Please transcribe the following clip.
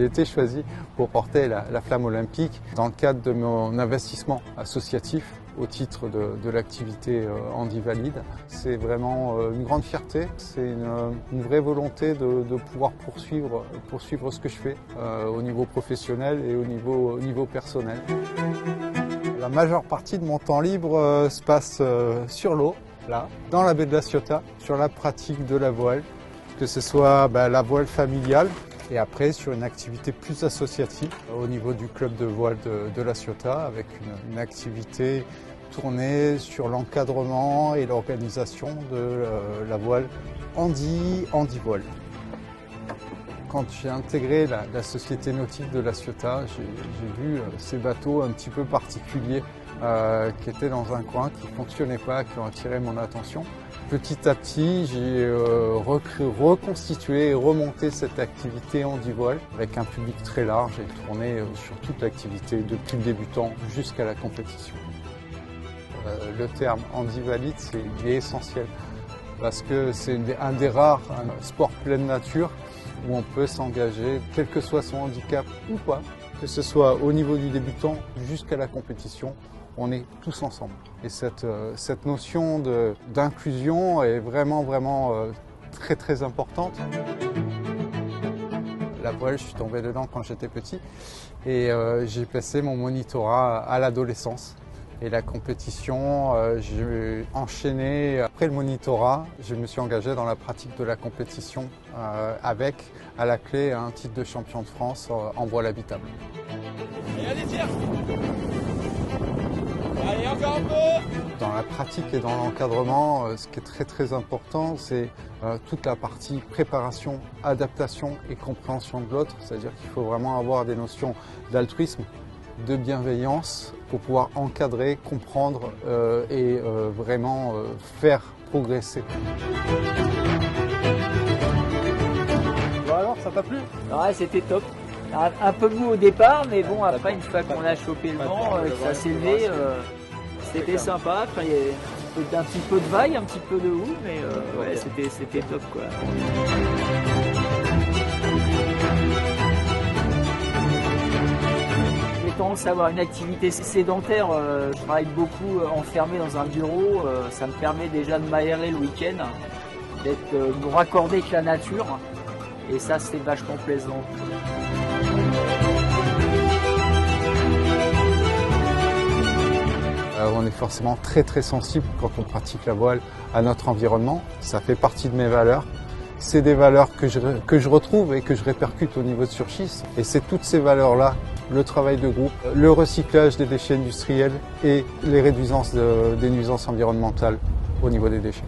été choisi pour porter la flamme olympique dans le cadre de mon investissement associatif au titre de l'activité handi valide. C'est vraiment une grande fierté, c'est une vraie volonté de pouvoir poursuivre ce que je fais au niveau professionnel et au niveau personnel. La majeure partie de mon temps libre se passe sur l'eau, là, dans la baie de la Ciotat, sur la pratique de la voile, que ce soit la voile familiale et après sur une activité plus associative au niveau du club de voile de la Ciotat avec une activité tournée sur l'encadrement et l'organisation de la voile handi-voile. Quand j'ai intégré la société nautique de la Ciotat, j'ai vu ces bateaux un petit peu particuliers qui étaient dans un coin, qui ne fonctionnaient pas, qui ont attiré mon attention. Petit à petit, j'ai reconstitué et remonté cette activité handi-voile avec un public très large et tourné sur toute l'activité, depuis le débutant jusqu'à la compétition. Le terme handi valide, il est essentiel parce que c'est un des rares sports pleine nature où on peut s'engager, quel que soit son handicap ou pas, que ce soit au niveau du débutant jusqu'à la compétition, on est tous ensemble. Et cette notion d'inclusion est vraiment très très importante. La voile, je suis tombé dedans quand j'étais petit et j'ai passé mon monitorat à l'adolescence. Et la compétition, j'ai enchaîné. Après le monitorat, je me suis engagé dans la pratique de la compétition avec, à la clé, un titre de champion de France en voile habitable. Allez, tire! Allez, encore un peu! Dans la pratique et dans l'encadrement, ce qui est très important, c'est toute la partie préparation, adaptation et compréhension de l'autre. C'est-à-dire qu'il faut vraiment avoir des notions d'altruisme, de bienveillance pour pouvoir encadrer, comprendre et vraiment faire progresser. Bon alors, ça t'a plu? Ouais, c'était top. Un peu mou au départ, mais bon, après, une fois qu'on a chopé le vent, ça s'est levé, c'était sympa. Après, il y a un petit peu de vague, un petit peu de houle, mais ouais, c'était top, quoi. J'ai tendance à avoir une activité sédentaire, je travaille beaucoup enfermé dans un bureau, ça me permet déjà de m'aérer le week-end, d'être me raccorder avec la nature, et ça c'est vachement plaisant. On est forcément très sensible quand on pratique la voile à notre environnement, ça fait partie de mes valeurs. C'est des valeurs que je retrouve et que je répercute au niveau de Surschiste. Et c'est toutes ces valeurs-là, le travail de groupe, le recyclage des déchets industriels et les réduisances des nuisances environnementales au niveau des déchets.